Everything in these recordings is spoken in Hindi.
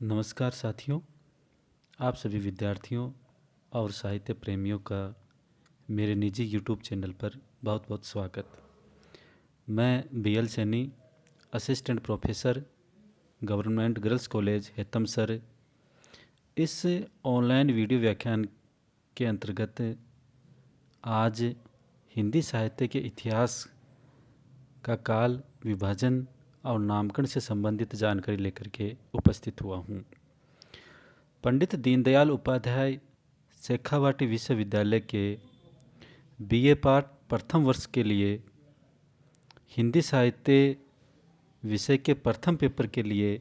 नमस्कार साथियों, आप सभी विद्यार्थियों और साहित्य प्रेमियों का मेरे निजी यूट्यूब चैनल पर बहुत बहुत स्वागत। मैं B L Saini, assistant professor, government girls college Hetamsar, इस ऑनलाइन वीडियो व्याख्यान के अंतर्गत आज हिंदी साहित्य के इतिहास का काल, विभाजन और नामकरण से संबंधित जानकारी लेकर के उपस्थित हुआ हूँ। पंडित दीनदयाल उपाध्याय शेखावाटी विश्वविद्यालय के बीए पार्ट प्रथम वर्ष के लिए हिंदी साहित्य विषय के प्रथम पेपर के लिए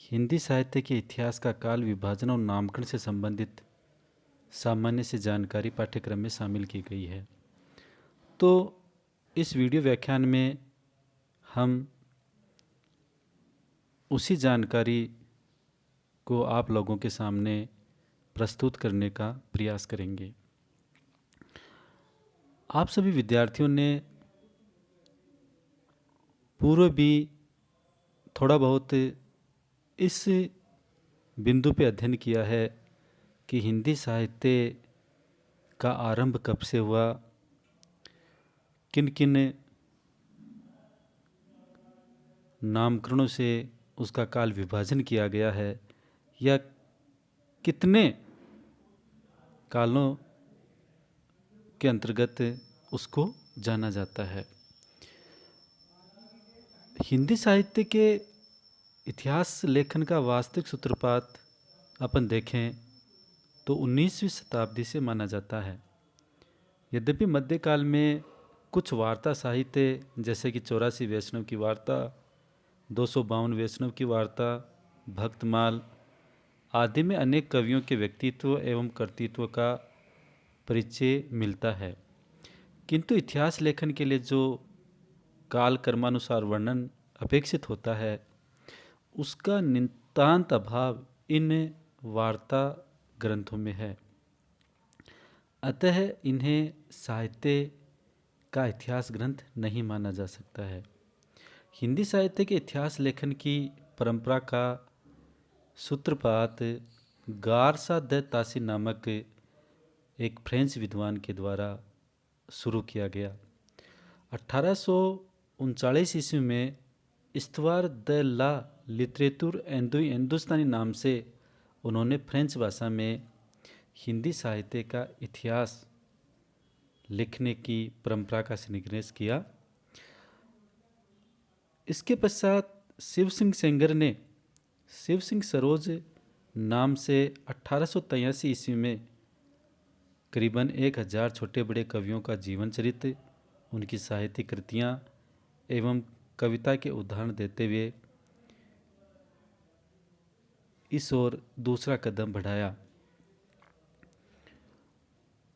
हिंदी साहित्य के इतिहास का काल, विभाजन और नामकरण से संबंधित सामान्य से जानकारी पाठ्यक्रम में शामिल की गई है। तो इस वीडियो व्याख्यान में हम उसी जानकारी को आप लोगों के सामने प्रस्तुत करने का प्रयास करेंगे। आप सभी विद्यार्थियों ने पूर्व भी थोड़ा बहुत इस बिंदु पे अध्ययन किया है कि हिंदी साहित्य का आरंभ कब से हुआ, किन किन नामकरणों से उसका काल विभाजन किया गया है या कितने कालों के अंतर्गत उसको जाना जाता है। हिंदी साहित्य के इतिहास लेखन का वास्तविक सूत्रपात अपन देखें तो 19वीं शताब्दी से माना जाता है। यद्यपि मध्यकाल में कुछ वार्ता साहित्य जैसे कि 84 वैष्णव की वार्ता, 252 वैष्णव की वार्ता, भक्तमाल आदि में अनेक कवियों के व्यक्तित्व एवं कर्तृत्व का परिचय मिलता है, किंतु इतिहास लेखन के लिए जो काल कर्मानुसार वर्णन अपेक्षित होता है उसका नितांत अभाव इन वार्ता ग्रंथों में है। अतः इन्हें साहित्य का इतिहास ग्रंथ नहीं माना जा सकता है। हिंदी साहित्य के इतिहास लेखन की परंपरा का सूत्रपात गारसा द तासी नामक एक फ्रेंच विद्वान के द्वारा शुरू किया गया। 1839 ईस्वी में इस्तवार द ला लिटरेचर हिंदुस्तानी नाम से उन्होंने फ्रेंच भाषा में हिंदी साहित्य का इतिहास लिखने की परंपरा का सन्निवेश किया। इसके पश्चात शिव सिंह सेंगर ने शिव सिंह सरोज नाम से 1883 ईस्वी में करीबन 1000 छोटे बड़े कवियों का जीवन चरित्र, उनकी साहित्यिक कृतियाँ एवं कविता के उदाहरण देते हुए इस ओर दूसरा कदम बढ़ाया।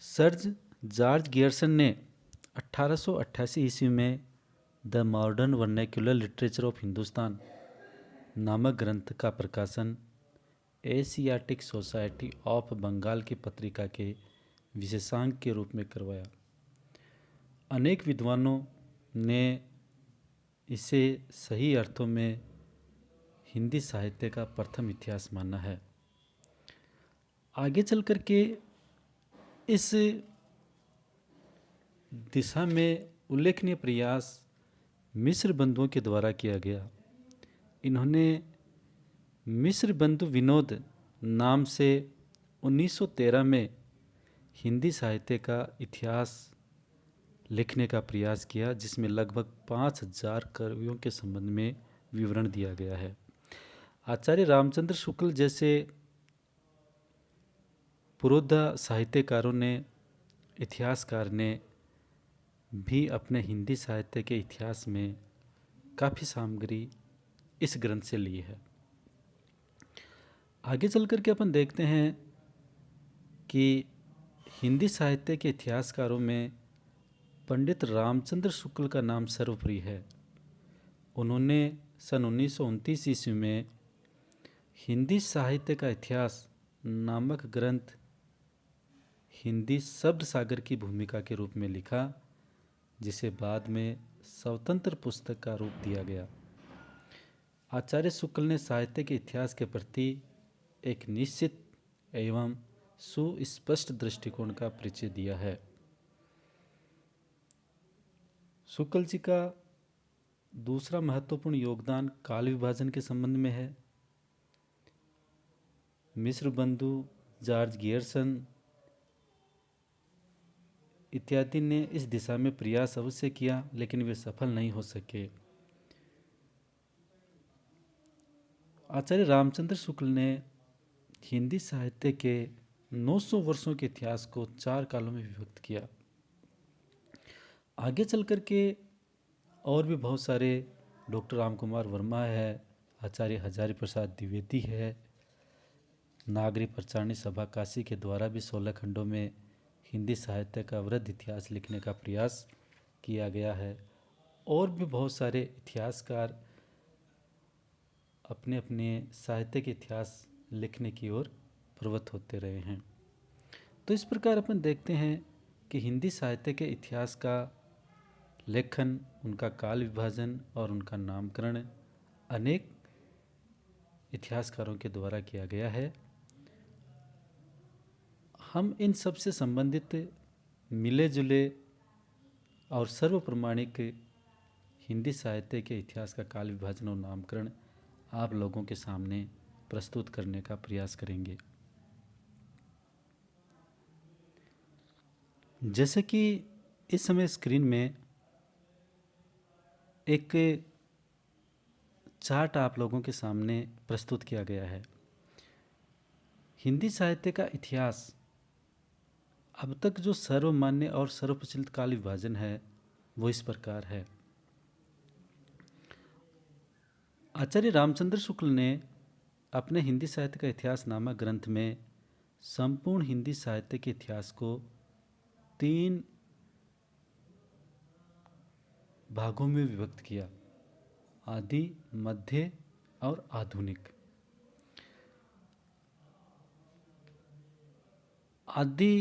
सर जॉर्ज गियर्सन ने 1888 ईस्वी में the modern vernacular literature of Hindustan नामक ग्रंथ का प्रकाशन एशियाटिक सोसाइटी ऑफ बंगाल की पत्रिका के विशेषांक के रूप में करवाया। अनेक विद्वानों ने इसे सही अर्थों में हिंदी साहित्य का प्रथम इतिहास माना है। आगे चल कर के इस दिशा में उल्लेखनीय प्रयास मिस्र बंधुओं के द्वारा किया गया। इन्होंने मिस्र बंधु विनोद नाम से 1913 में हिंदी साहित्य का इतिहास लिखने का प्रयास किया, जिसमें लगभग 5000 कवियों के संबंध में विवरण दिया गया है। आचार्य रामचंद्र शुक्ल जैसे पुरोधा साहित्यकारों ने, इतिहासकार ने भी अपने हिंदी साहित्य के इतिहास में काफ़ी सामग्री इस ग्रंथ से ली है। आगे चल कर के अपन देखते हैं कि हिंदी साहित्य के इतिहासकारों में पंडित रामचंद्र शुक्ल का नाम सर्वोपरि है। उन्होंने सन 1929 ईस्वी में हिंदी साहित्य का इतिहास नामक ग्रंथ हिंदी शब्द सागर की भूमिका के रूप में लिखा, जिसे बाद में स्वतंत्र पुस्तक का रूप दिया गया। आचार्य शुक्ल ने साहित्य के इतिहास के प्रति एक निश्चित एवं सुस्पष्ट दृष्टिकोण का परिचय दिया है। शुक्ल जी का दूसरा महत्वपूर्ण योगदान काल विभाजन के संबंध में है। मिस्र बंधु जॉर्ज गियर्सन इत्यादि ने इस दिशा में प्रयास अवश्य किया, लेकिन वे सफल नहीं हो सके। आचार्य रामचंद्र शुक्ल ने हिंदी साहित्य के 900 वर्षों के इतिहास को 4 कालों में विभक्त किया। आगे चल कर के और भी बहुत सारे, डॉक्टर राम कुमार वर्मा है, आचार्य हजारी प्रसाद द्विवेदी है, नागरी प्रचारणी सभा काशी के द्वारा भी 16 खंडों में हिंदी साहित्य का वृहद इतिहास लिखने का प्रयास किया गया है। और भी बहुत सारे इतिहासकार अपने अपने साहित्य के इतिहास लिखने की ओर प्रवृत्त होते रहे हैं। तो इस प्रकार अपन देखते हैं कि हिंदी साहित्य के इतिहास का लेखन, उनका काल विभाजन और उनका नामकरण अनेक इतिहासकारों के द्वारा किया गया है। हम इन सब से संबंधित मिले जुले और सर्वप्रमाणिक हिंदी साहित्य के इतिहास का काल विभाजन और नामकरण आप लोगों के सामने प्रस्तुत करने का प्रयास करेंगे। जैसे कि इस समय स्क्रीन में एक चार्ट आप लोगों के सामने प्रस्तुत किया गया है। हिंदी साहित्य का इतिहास अब तक जो सर्वमान्य और सर्वप्रचलित काल विभाजन है वो इस प्रकार है। आचार्य रामचंद्र शुक्ल ने अपने हिंदी साहित्य का इतिहास नामक ग्रंथ में संपूर्ण हिंदी साहित्य के इतिहास को 3 भागों में विभक्त किया: आदि, मध्य और आधुनिक। आदि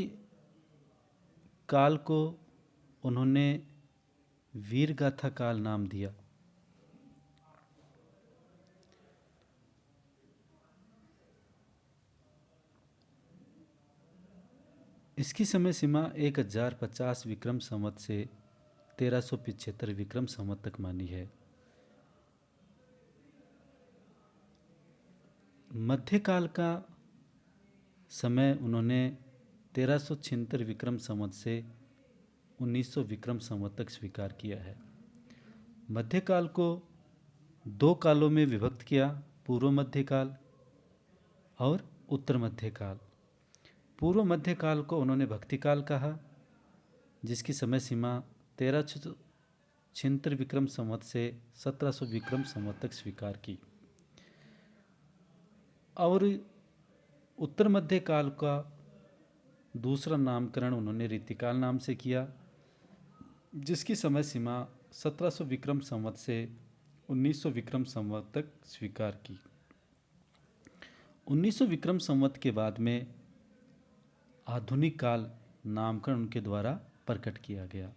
काल को उन्होंने वीरगाथा काल नाम दिया। इसकी समय सीमा 1050 विक्रम संवत से 1375 विक्रम संवत तक मानी है। मध्यकाल का समय उन्होंने 1376 विक्रम संवत से 1900 विक्रम संवत तक स्वीकार किया है। मध्यकाल को 2 कालों में विभक्त किया: पूर्व मध्यकाल और उत्तर मध्यकाल। पूर्व मध्यकाल को उन्होंने भक्तिकाल कहा, जिसकी समय सीमा 1376 विक्रम संवत से 1700 विक्रम संवत तक स्वीकार की। और उत्तर मध्यकाल का दूसरा नामकरण उन्होंने रीतिकाल नाम से किया, जिसकी समय सीमा 1700 विक्रम संवत से 1900 विक्रम संवत तक स्वीकार की। 1900 विक्रम संवत के बाद में आधुनिक काल नामकरण उनके द्वारा प्रकट किया गया।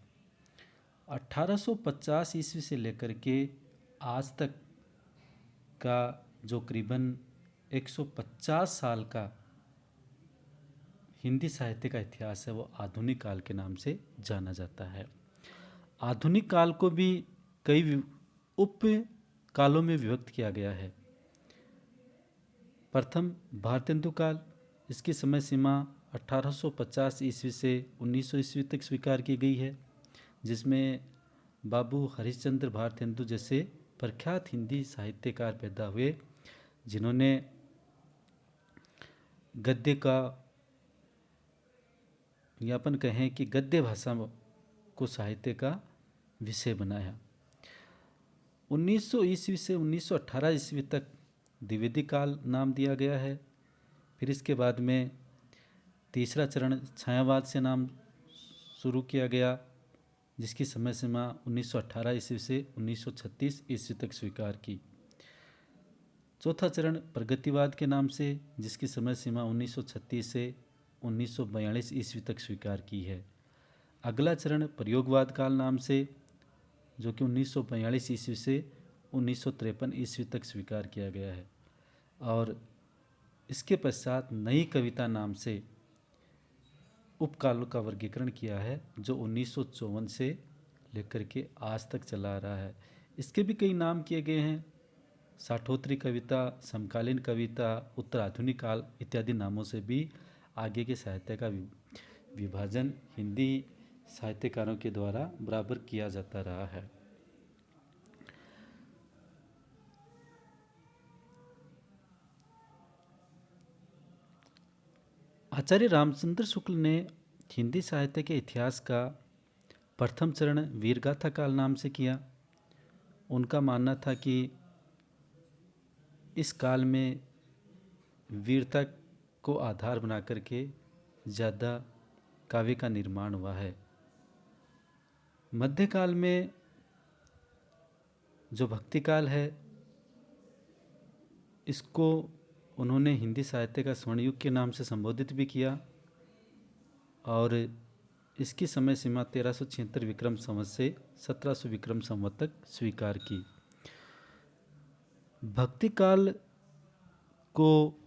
1850 ईस्वी से लेकर के आज तक का जो करीबन 150 साल का हिंदी साहित्य का इतिहास है वो आधुनिक काल के नाम से जाना जाता है। आधुनिक काल को भी कई उप कालों में विभक्त किया गया है। प्रथम भारतेंदु काल, इसकी समय सीमा 1850 ईस्वी से 1900 ईस्वी तक स्वीकार की गई है, जिसमें बाबू हरिश्चंद्र भारतेंदु जैसे प्रख्यात हिंदी साहित्यकार पैदा हुए, जिन्होंने गद्य का या अपन कहें कि गद्य भाषा को साहित्य का विषय बनाया। 1900 ईस्वी से 1918 ईस्वी तक द्विवेदी काल नाम दिया गया है। फिर इसके बाद में तीसरा चरण छायावाद से नाम शुरू किया गया, जिसकी समय सीमा 1918 ईस्वी से 1936 ईस्वी तक स्वीकार की। चौथा चरण प्रगतिवाद के नाम से, जिसकी समय सीमा 1936 से 1942 ईस्वी तक स्वीकार की है। अगला चरण प्रयोगवाद काल नाम से, जो कि 1942 ईस्वी से 1953 ईस्वी तक स्वीकार किया गया है। और इसके पश्चात नई कविता नाम से उपकालों का वर्गीकरण किया है, जो 1954 से लेकर के आज तक चला आ रहा है। इसके भी कई नाम किए गए हैं, साठोत्तरी कविता, समकालीन कविता, उत्तर आधुनिक काल इत्यादि नामों से भी आगे के साहित्य का विभाजन हिंदी साहित्यकारों के द्वारा बराबर किया जाता रहा है। आचार्य रामचंद्र शुक्ल ने हिंदी साहित्य के इतिहास का प्रथम चरण वीरगाथा काल नाम से किया। उनका मानना था कि इस काल में वीरता को आधार बना करके ज़्यादा काव्य का निर्माण हुआ है। मध्यकाल में जो भक्ति काल है, इसको उन्होंने हिंदी साहित्य का स्वर्ण युग के नाम से संबोधित भी किया और इसकी समय सीमा 1376 विक्रम संवत से 1700 विक्रम संवत तक स्वीकार की। भक्ति काल को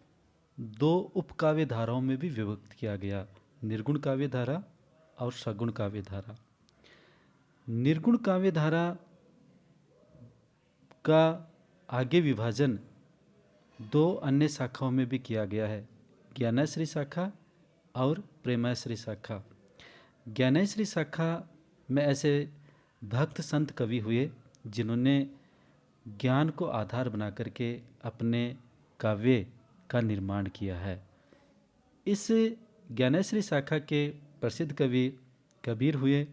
दो उपकाव्य धाराओं में भी विभक्त किया गया, निर्गुण काव्य धारा और सगुण काव्य धारा। निर्गुण काव्य धारा का आगे विभाजन दो अन्य शाखाओं में भी किया गया है, ज्ञानाश्रय शाखा और प्रेमाश्रय शाखा। ज्ञानाश्रय शाखा में ऐसे भक्त संत कवि हुए जिन्होंने ज्ञान को आधार बना करके अपने काव्य का निर्माण किया है। इस ज्ञानाश्रय शाखा के प्रसिद्ध कवि कबीर हुए।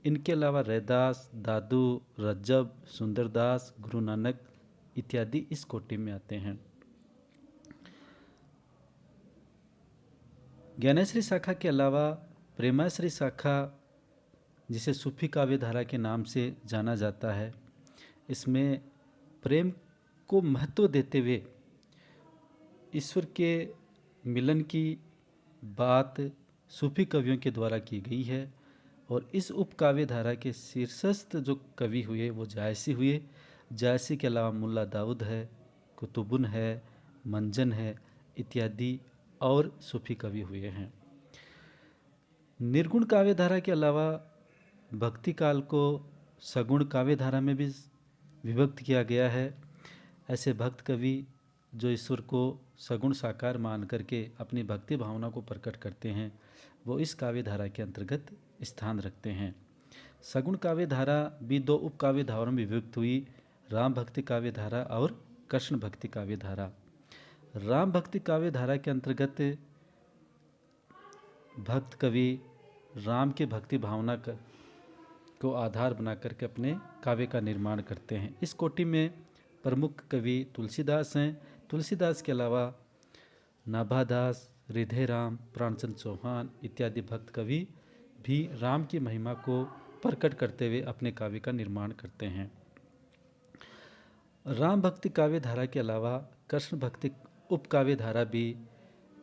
इनके अलावा रैदास, दादू, रज्जब, सुंदरदास, गुरु नानक इत्यादि इस कोटि में आते हैं। ज्ञानाश्रय शाखा के अलावा प्रेमाश्रय शाखा, जिसे सूफी काव्य धारा के नाम से जाना जाता है, इसमें प्रेम को महत्व देते हुए ईश्वर के मिलन की बात सूफी कवियों के द्वारा की गई है। और इस उपकाव्य धारा के शीर्षस्थ जो कवि हुए वो जायसी हुए। जायसी के अलावा मुल्ला दाऊद है, कुतुबुन है, मंजन है इत्यादि और सूफी कवि हुए हैं। निर्गुण काव्य धारा के अलावा भक्ति काल को सगुण काव्य धारा में भी विभक्त किया गया है। ऐसे भक्त कवि जो ईश्वर को सगुण साकार मान करके अपनी भक्ति भावना को प्रकट करते हैं, वो इस काव्य धारा के अंतर्गत स्थान रखते हैं। सगुण काव्य धारा भी दो उप काव्य धाराओं में विभक्त हुई, राम भक्ति काव्य धारा और कृष्ण भक्ति काव्य धारा। राम भक्ति काव्य धारा के अंतर्गत भक्त कवि राम की भक्ति भावना को आधार बना करके अपने काव्य का निर्माण करते हैं। इस कोटि में प्रमुख कवि तुलसीदास हैं। तुलसीदास के अलावा नाभादास, हृदय राम, प्राणचंद चौहान इत्यादि भक्त कवि भी राम की महिमा को प्रकट करते हुए अपने काव्य का निर्माण करते हैं। राम भक्ति काव्य धारा के अलावा कृष्ण भक्ति उपकाव्य धारा भी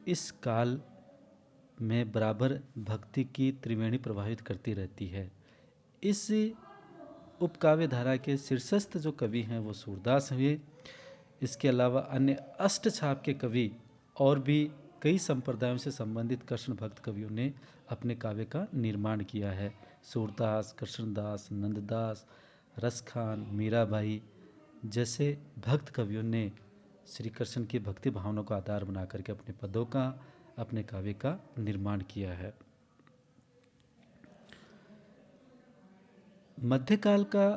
इस काल में बराबर भक्ति की त्रिवेणी प्रभावित करती रहती है। इस उपकाव्य धारा के शीर्षस्थ जो कवि हैं वो सूरदास हुए। इसके अलावा अन्य अष्ट छाप के कवि और भी कई संप्रदायों से संबंधित कृष्ण भक्त कवियों ने अपने काव्य का निर्माण किया है। सूरदास, कृष्णदास, नंददास, रसखान, मीराबाई जैसे भक्त कवियों ने श्री कृष्ण की भक्ति भावना को आधार बना करके अपने पदों का, अपने काव्य का निर्माण किया है। मध्यकाल का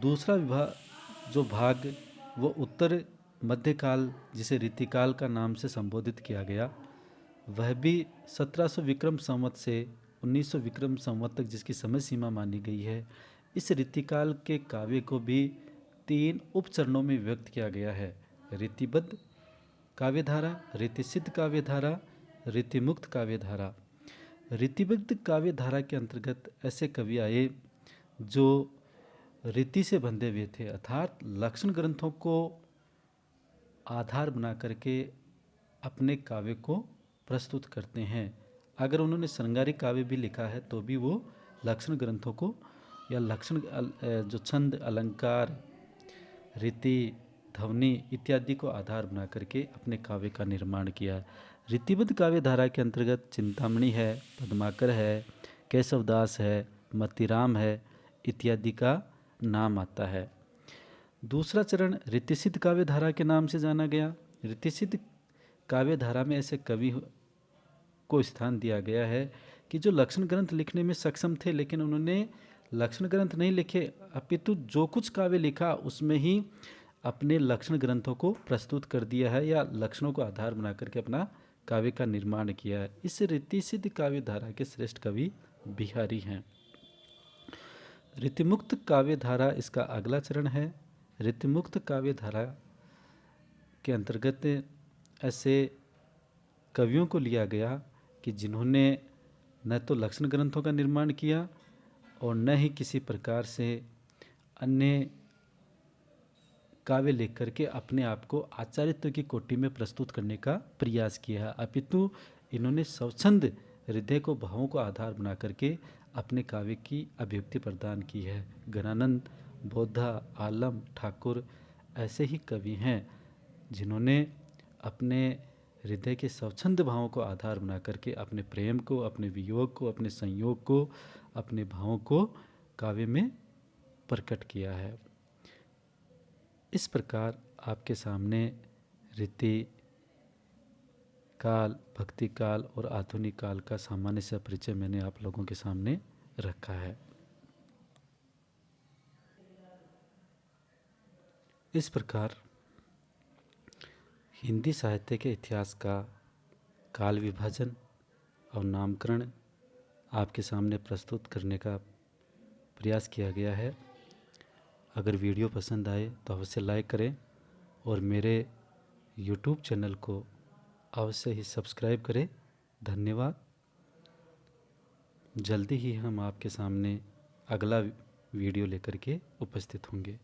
दूसरा भाग वो उत्तर मध्यकाल, जिसे रीतिकाल का नाम से संबोधित किया गया, वह भी 1700 विक्रम संवत से 1900 विक्रम संवत तक जिसकी समय सीमा मानी गई है। इस रीतिकाल के काव्य को भी 3 उपचरणों में विभक्त किया गया है: रीतिबद्ध काव्यधारा, रीतिसिद्ध काव्यधारा, रीतिमुक्त काव्यधारा। रीतिबद्ध काव्यधारा के अंतर्गत ऐसे कवि आए जो रीति से बंधे हुए थे, अर्थात लक्षण ग्रंथों को आधार बना करके अपने काव्य को प्रस्तुत करते हैं। अगर उन्होंने श्रृंगारिक काव्य भी लिखा है तो भी वो लक्षण ग्रंथों को या लक्षण जो छंद, अलंकार, रीति, ध्वनि इत्यादि को आधार बना करके अपने काव्य का निर्माण किया। रीतिबद्ध काव्य धारा के अंतर्गत चिंतामणि है, पद्माकर है, केशवदास है, मतीराम है इत्यादि का नाम आता है। दूसरा चरण रीतिसिद्ध काव्य धारा के नाम से जाना गया। रीतिसिद्ध काव्य धारा में ऐसे कवि को स्थान दिया गया है कि जो लक्षण ग्रंथ लिखने में सक्षम थे, लेकिन उन्होंने लक्षण ग्रंथ नहीं लिखे, अपितु जो कुछ काव्य लिखा उसमें ही अपने लक्षण ग्रंथों को प्रस्तुत कर दिया है या लक्षणों को आधार बना करके अपना काव्य का निर्माण किया है। इस रीतिसिद्ध काव्य धारा के श्रेष्ठ कवि बिहारी हैं। रीतिमुक्त काव्य धारा इसका अगला चरण है। रीतिमुक्त काव्य धारा के अंतर्गत ऐसे कवियों को लिया गया कि जिन्होंने न तो लक्षण ग्रंथों का निर्माण किया और न ही किसी प्रकार से अन्य काव्य लिख करके अपने आप को आचार्यत्व की कोटि में प्रस्तुत करने का प्रयास किया है, अपितु इन्होंने स्वच्छंद हृदय को, भावों को आधार बना करके अपने काव्य की अभिव्यक्ति प्रदान की है। गणानंद, बोधा, आलम, ठाकुर ऐसे ही कवि हैं जिन्होंने अपने हृदय के स्वच्छंद भावों को आधार बना करके अपने प्रेम को, अपने वियोग को, अपने संयोग को, अपने भावों को काव्य में प्रकट किया है। इस प्रकार आपके सामने रीति काल, भक्ति काल और आधुनिक काल का सामान्य सा परिचय मैंने आप लोगों के सामने रखा है। इस प्रकार हिंदी साहित्य के इतिहास का काल विभाजन और नामकरण आपके सामने प्रस्तुत करने का प्रयास किया गया है। अगर वीडियो पसंद आए तो अवश्य लाइक करें और मेरे YouTube चैनल को अवश्य ही सब्सक्राइब करें। धन्यवाद। जल्दी ही हम आपके सामने अगला वीडियो लेकर के उपस्थित होंगे।